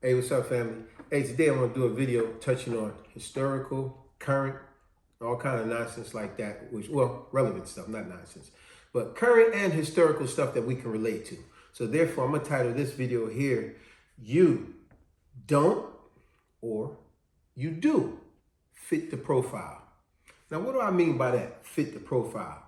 Hey, what's up, family? Hey, today I'm gonna do a video touching on historical, current, all kind of nonsense like that, well, relevant stuff, not nonsense, but current and historical stuff that we can relate to. So therefore, I'm gonna title this video here, You Don't or You Do Fit the Profile. Now, what do I mean by that, fit the profile?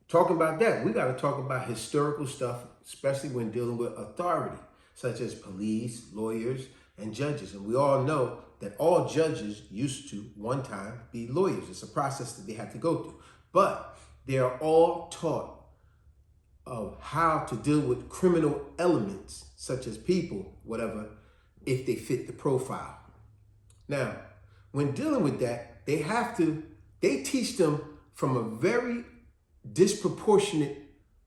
Talking about that, we gotta talk about historical stuff, especially when dealing with authority, such as police, lawyers, and judges. And we all know that all judges used to, one time, be lawyers. It's a process that they have to go through. But they are all taught of how to deal with criminal elements, such as people, whatever, if they fit the profile. Now, when dealing with that, they teach them from a very disproportionate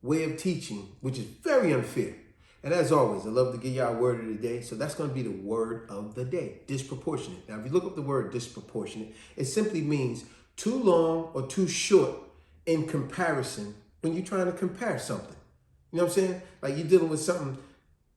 way of teaching, which is very unfair. And as always, I love to give y'all a word of the day. So that's going to be the word of the day, disproportionate. Now, if you look up the word disproportionate, it simply means too long or too short in comparison when you're trying to compare something. You know what I'm saying? Like you're dealing with something,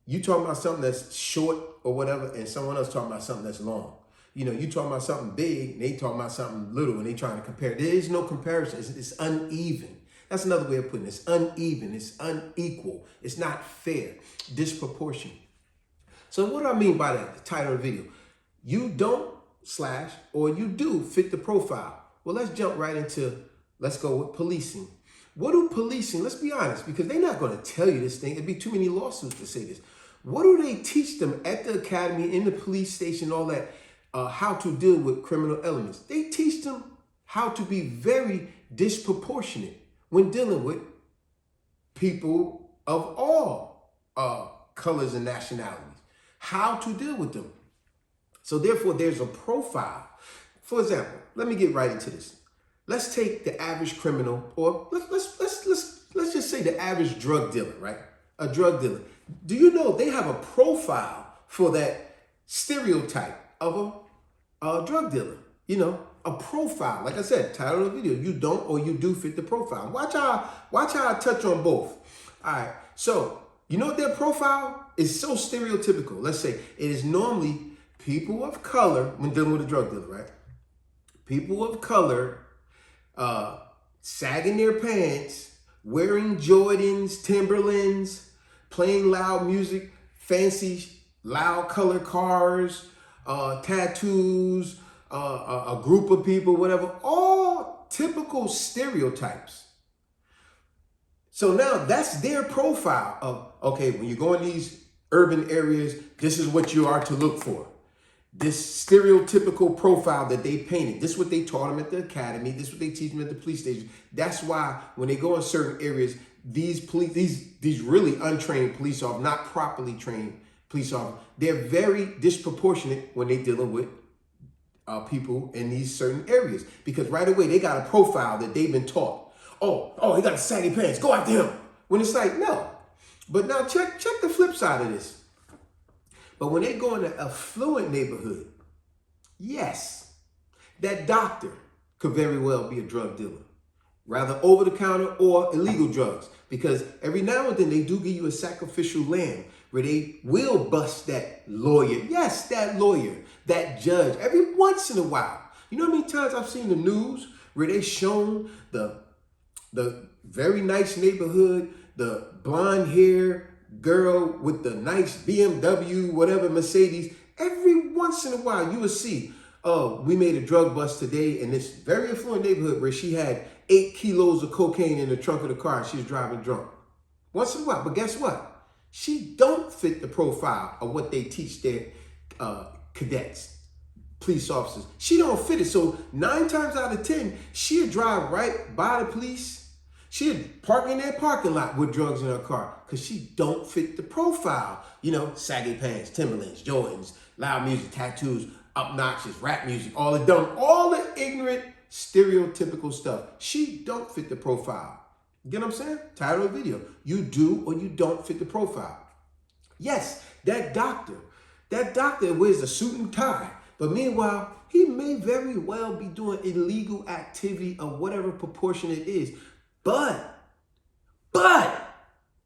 you talking about something that's short or whatever, and someone else talking about something that's long. You know, you talking about something big, and they talking about something little, and they trying to compare. There is no comparison. It's uneven. That's another way of putting it. It's uneven. It's unequal. It's not fair. Disproportionate. So what do I mean by that? The title of the video. You don't / or you do fit the profile. Well, let's jump right into, let's go with policing. What do policing, let's be honest, because they're not going to tell you this thing. It'd be too many lawsuits to say this. What do they teach them at the academy, in the police station, all that, how to deal with criminal elements? They teach them how to be very disproportionate when dealing with people of all colors and nationalities, how to deal with them. So therefore, there's a profile. For example, let me get right into this. Let's take the average criminal, or let's just say the average drug dealer, right? A drug dealer. Do you know they have a profile for that stereotype of a drug dealer? You know, a profile. Like I said, title of the video, you don't or you do fit the profile. Watch how I touch on both. All right. So, you know what their profile is? So stereotypical. Let's say it is normally people of color when dealing with a drug dealer, right? People of color sagging their pants, wearing Jordans, Timberlands, playing loud music, fancy loud color cars, tattoos, a group of people, whatever, all typical stereotypes. So now that's their profile of, okay, when you go in these urban areas, this is what you are to look for. This stereotypical profile that they painted. This is what they taught them at the academy. This is what they teach them at the police station. That's why when they go in certain areas, these really untrained police officers, not properly trained police officers, they're very disproportionate when they're dealing with people in these certain areas, because right away they got a profile that they've been taught. Oh, he got the saggy pants. Go after him. When it's like, no. But now check the flip side of this. But when they go in an affluent neighborhood, yes, that doctor could very well be a drug dealer, rather over the counter or illegal drugs, because every now and then they do give you a sacrificial lamb where they will bust that lawyer. Yes, that lawyer, that judge, every once in a while. You know how many times I've seen the news where they shown the very nice neighborhood, the blonde hair girl with the nice BMW, whatever, Mercedes. Every once in a while you will see, oh, we made a drug bust today in this very affluent neighborhood where she had 8 kilos of cocaine in the trunk of the car and she was driving drunk. Once in a while. But guess what? She don't fit the profile of what they teach their cadets, police officers. She don't fit it. So 9 times out of 10, she'll drive right by the police. She'd park in their parking lot with drugs in her car because she don't fit the profile. You know, saggy pants, Timberlands, Jordans, loud music, tattoos, obnoxious, rap music, all the ignorant, stereotypical stuff. She don't fit the profile. You get what I'm saying? Title of the video. You do or you don't fit the profile. Yes, that doctor wears a suit and tie, but meanwhile, he may very well be doing illegal activity of whatever proportion it is. But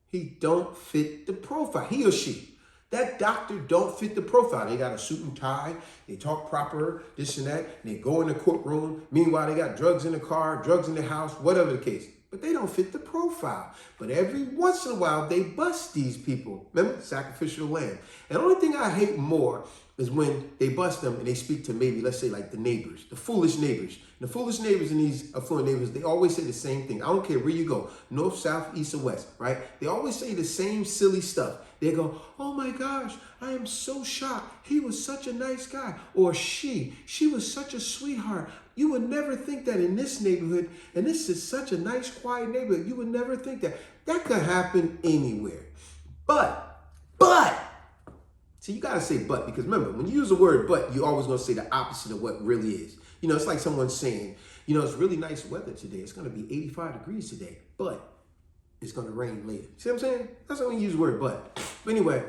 he don't fit the profile. He or she. That doctor don't fit the profile. They got a suit and tie. They talk proper, this and that. And they go in the courtroom. Meanwhile, they got drugs in the car, drugs in the house, whatever the case. But they don't fit the profile. But every once in a while, they bust these people. Remember, sacrificial lamb. And the only thing I hate more is when they bust them and they speak to maybe, let's say, like the neighbors, the foolish neighbors. The foolish neighbors and these affluent neighbors, they always say the same thing. I don't care where you go, north, south, east, or west, right? They always say the same silly stuff. They go, oh my gosh, I am so shocked. He was such a nice guy. Or she was such a sweetheart. You would never think that in this neighborhood, and this is such a nice, quiet neighborhood, you would never think that. That could happen anywhere. But, see, you got to say but, because remember, when you use the word but, you're always going to say the opposite of what really is. You know, it's like someone saying, you know, it's really nice weather today. It's going to be 85 degrees today, but it's going to rain later. See what I'm saying? That's when you use the word but. But anyway,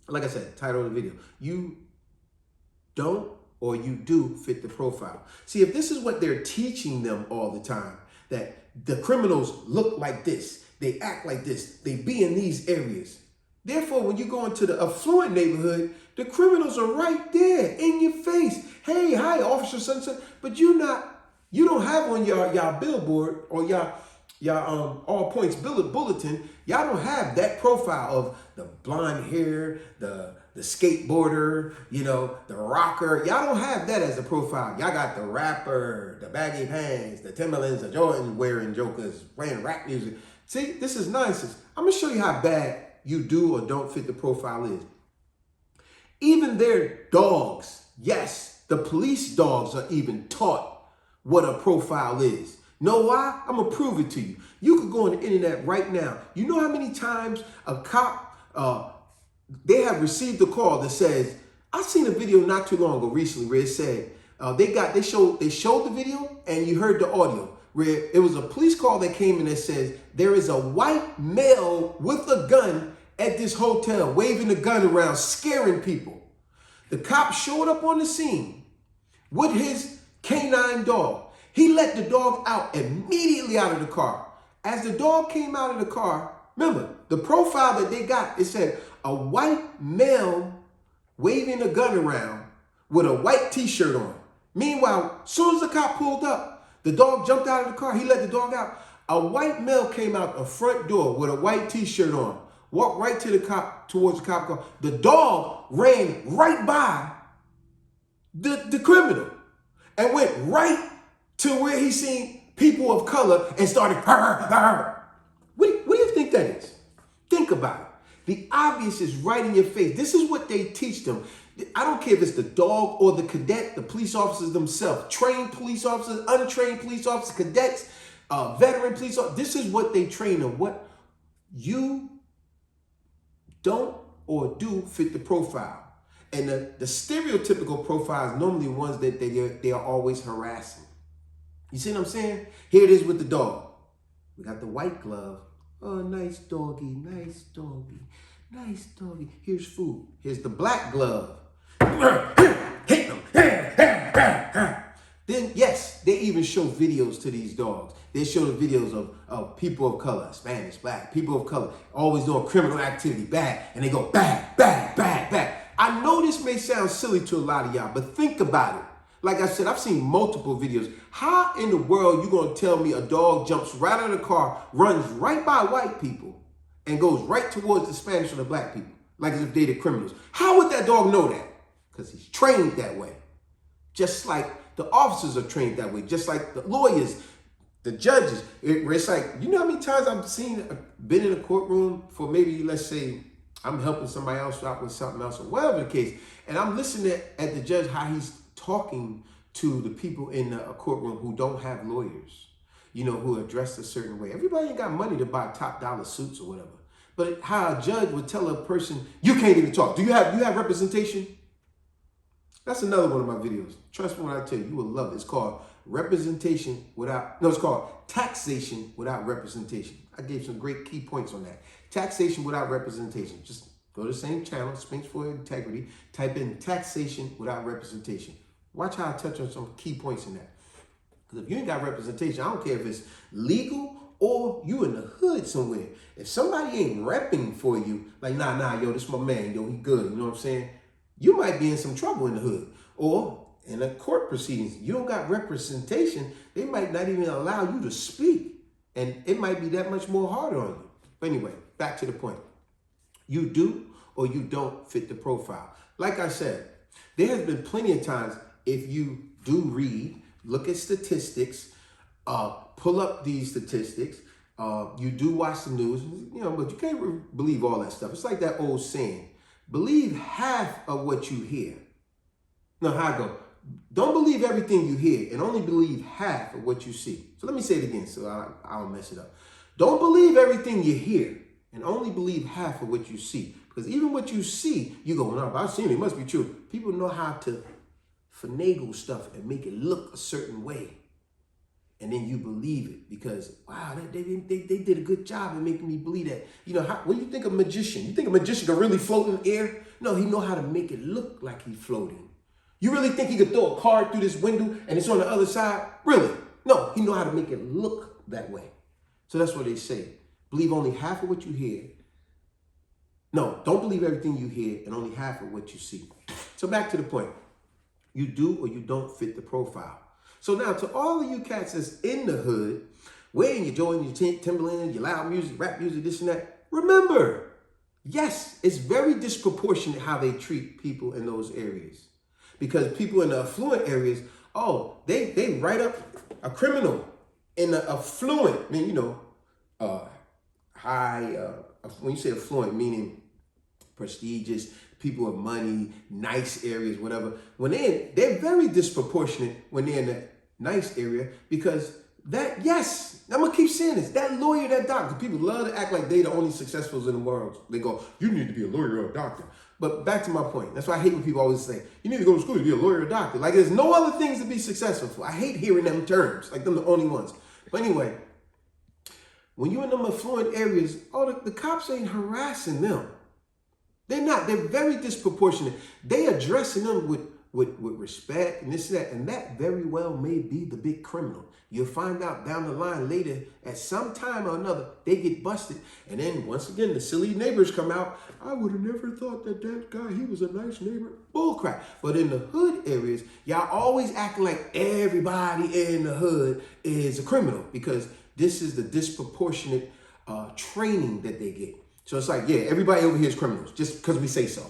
like I said, title of the video, you don't or you do fit the profile. See, if this is what they're teaching them all the time, that the criminals look like this, they act like this, they be in these areas. Therefore, when you go into the affluent neighborhood, the criminals are right there in your face. Hey, hi, Officer Sunset. But you don't have on y'all billboard or y'all all points bulletin. Y'all don't have that profile of the blonde hair, the skateboarder, you know, the rocker. Y'all don't have that as a profile. Y'all got the rapper, the baggy pants, the Timberlands, the Jordan wearing jokers, playing rap music. See, this is nonsense. I'm gonna show you how bad you do or don't fit the profile is. Even their dogs, yes, the police dogs are even taught what a profile is. Know why? I'm gonna prove it to you. You could go on the internet right now. You know how many times a cop, they have received a call that says, I seen a video not too long ago recently where it said, they showed the video and you heard the audio where it was a police call that came in that says there is a white male with a gun at this hotel waving a gun around, scaring people. The cop showed up on the scene with his canine dog. He let the dog out immediately out of the car. As the dog came out of the car, remember, the profile that they got, it said a white male waving a gun around with a white t-shirt on. Meanwhile, as soon as the cop pulled up, the dog jumped out of the car. He let the dog out. A white male came out the front door with a white t-shirt on, walked right to the cop, towards the cop car. The dog ran right by the criminal and went right to where he seen people of color and started, What do you think that is? Think about it. The obvious is right in your face. This is what they teach them. I don't care if it's the dog or the cadet, the police officers themselves, trained police officers, untrained police officers, cadets, veteran police officers. This is what they train them. What you don't or do fit the profile. And the stereotypical profiles normally ones that they are always harassing. You see what I'm saying? Here it is with the dog. We got the white glove. Oh, nice doggy, nice doggy, nice doggy. Here's food. Here's the black glove. Hit them. Then, yes, they even show videos to these dogs. They show the videos of people of color, Spanish, black, people of color, always doing criminal activity, bad, and they go bad, bad, bad, bad. I know this may sound silly to a lot of y'all, but think about it. Like I said, I've seen multiple videos. How in the world you gonna tell me a dog jumps right out of the car, runs right by white people, and goes right towards the Spanish or the black people, like as if they're the criminals? How would that dog know that? Because he's trained that way. Just like the officers are trained that way, just like the lawyers, the judges. It's like, you know how many times I've been in a courtroom for maybe, let's say, I'm helping somebody else out with something else or whatever the case, and I'm listening at the judge how he's talking to the people in a courtroom who don't have lawyers, you know, who are dressed a certain way. Everybody ain't got money to buy top dollar suits or whatever. But how a judge would tell a person, you can't even talk. Do you have representation? That's another one of my videos. Trust me when I tell you, you will love it. It's called it's called Taxation Without Representation. I gave some great key points on that. Taxation without representation. Just go to the same channel, Spinks for Integrity, type in taxation without representation. Watch how I touch on some key points in that. Because if you ain't got representation, I don't care if it's legal or you in the hood somewhere. If somebody ain't repping for you, like, nah, yo, this my man, yo, he good, you know what I'm saying? You might be in some trouble in the hood. Or in a court proceedings, you don't got representation, they might not even allow you to speak. And it might be that much more harder on you. But anyway, back to the point. You do or you don't fit the profile. Like I said, there has been plenty of times if you do read, look at statistics, pull up these statistics, you do watch the news, you know, but you can't believe all that stuff. It's like that old saying, believe half of what you hear. No, how I go? Don't believe everything you hear and only believe half of what you see. So let me say it again so I don't mess it up. Don't believe everything you hear and only believe half of what you see. Because even what you see, you go, no, I've seen it, it must be true. People know how to finagle stuff and make it look a certain way. And then you believe it because, wow, they did a good job in making me believe that. You know, when you think of a magician, you think a magician can really float in the air? No, he know how to make it look like he's floating. You really think he could throw a card through this window and it's on the other side? Really? No, he know how to make it look that way. So that's what they say. Believe only half of what you hear. No, don't believe everything you hear and only half of what you see. So back to the point. You do or you don't fit the profile. So now to all of you cats that's in the hood, wearing your Jordan, your Timberland, your loud music, rap music, this and that, remember, yes, it's very disproportionate how they treat people in those areas. Because people in the affluent areas, oh, they write up a criminal in the affluent, I mean, you know, when you say affluent, meaning prestigious, people with money, nice areas, whatever. When they're very disproportionate when they're in the nice area because that, yes, I'm gonna keep saying this, that lawyer, that doctor, people love to act like they the only successfuls in the world. They go, you need to be a lawyer or a doctor. But back to my point. That's why I hate when people always say, you need to go to school to be a lawyer or a doctor. Like there's no other things to be successful for. I hate hearing them terms, like them the only ones. But anyway, when you're in them affluent areas, oh, the cops ain't harassing them. They're not. They're very disproportionate. They addressing them with respect and this and that. And that very well may be the big criminal. You'll find out down the line later at some time or another, they get busted. And then once again, the silly neighbors come out. I would have never thought that guy, he was a nice neighbor. Bullcrap. But in the hood areas, y'all always acting like everybody in the hood is a criminal because this is the disproportionate training that they get. So it's like, yeah, everybody over here is criminals just because we say so.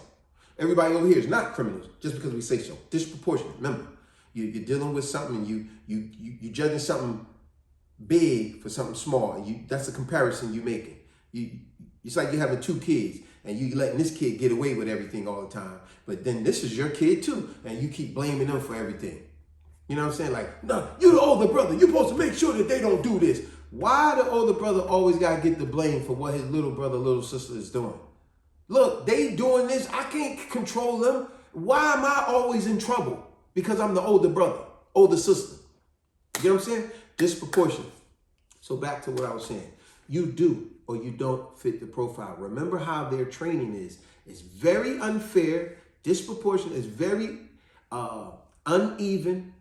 Everybody over here is not criminals just because we say so. Disproportionate. Remember, you're dealing with something and you judging something big for something small. That's a comparison you're making. It's like you're having two kids and you letting this kid get away with everything all the time. But then this is your kid too, and you keep blaming them for everything. You know what I'm saying? Like, no, you're the older brother. You're supposed to make sure that they don't do this. Why the older brother always got to get the blame for what his little brother, little sister is doing? Look, they doing this. I can't control them. Why am I always in trouble? Because I'm the older brother, older sister. You know what I'm saying? Disproportionate. So back to what I was saying. You do or you don't fit the profile. Remember how their training is. It's very unfair, disproportionate. It's very uneven,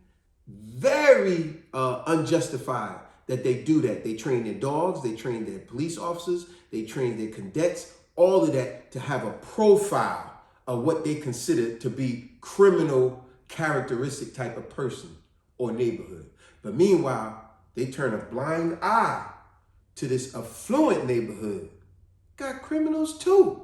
very unjustified that they do that. They train their dogs, they train their police officers, they train their cadets, all of that to have a profile of what they consider to be criminal characteristic type of person or neighborhood. But meanwhile, they turn a blind eye to this affluent neighborhood. Got criminals too.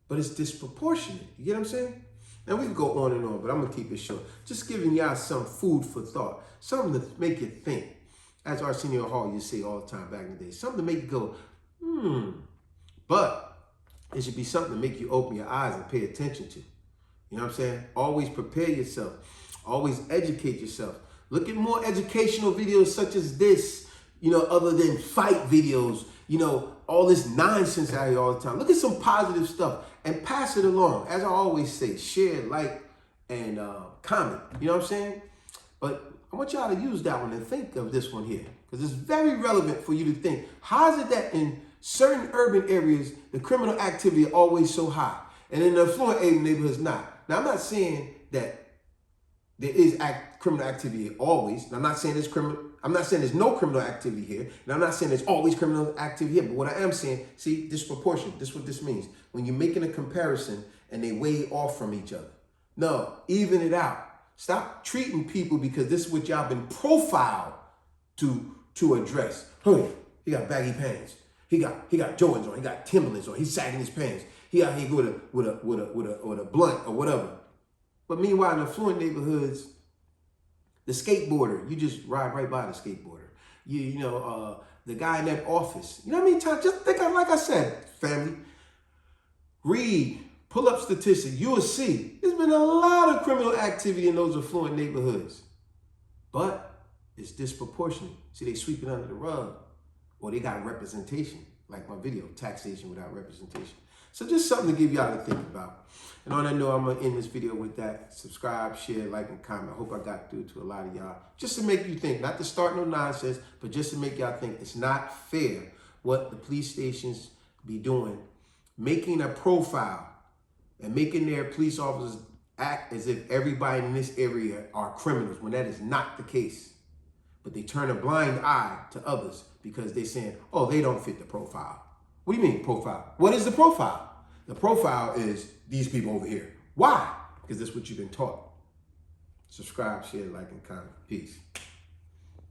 But it's disproportionate. You get what I'm saying? Now we can go on and on, but I'm gonna keep it short. Just giving y'all some food for thought, something to make you think. As Arsenio Hall used to say all the time back in the day, something to make you go, But it should be something to make you open your eyes and pay attention to. You know what I'm saying? Always prepare yourself. Always educate yourself. Look at more educational videos such as this, other than fight videos, all this nonsense out here all the time. Look at some positive stuff and pass it along. As I always say, share, like, and comment. You know what I'm saying? But I want y'all to use that one and think of this one here because it's very relevant for you to think. How is it that in certain urban areas, the criminal activity is always so high and in the affluent neighborhoods not? Now, I'm not saying that There is criminal activity here always. And I'm not saying there's no criminal activity here. And I'm not saying there's always criminal activity here. But what I am saying, see, disproportion. This is what this means. When you're making a comparison and they way off from each other. No, even it out. Stop treating people because this is what y'all been profiled to address. Hey, he got baggy pants. He got Jordans on. He got Timberlands on. He's sagging his pants. He out here with a blunt or whatever. But meanwhile, in affluent neighborhoods, the skateboarder, you just ride right by the skateboarder. The guy in that office. You know what I mean? Just think of, like I said, family. Read, pull up statistics. You will see there's been a lot of criminal activity in those affluent neighborhoods. But it's disproportionate. See, they sweep it under the rug. Or they got representation, like my video, taxation without representation. So just something to give y'all to think about. And on that note, I'm going to end this video with that. Subscribe, share, like, and comment. I hope I got through to a lot of y'all. Just to make you think, not to start no nonsense, but just to make y'all think it's not fair what the police stations be doing, making a profile and making their police officers act as if everybody in this area are criminals, when that is not the case. But they turn a blind eye to others because they're saying, oh, they don't fit the profile. What do you mean profile? What is the profile? The profile is these people over here. Why? Because that's what you've been taught. Subscribe, share, like, and comment. Peace.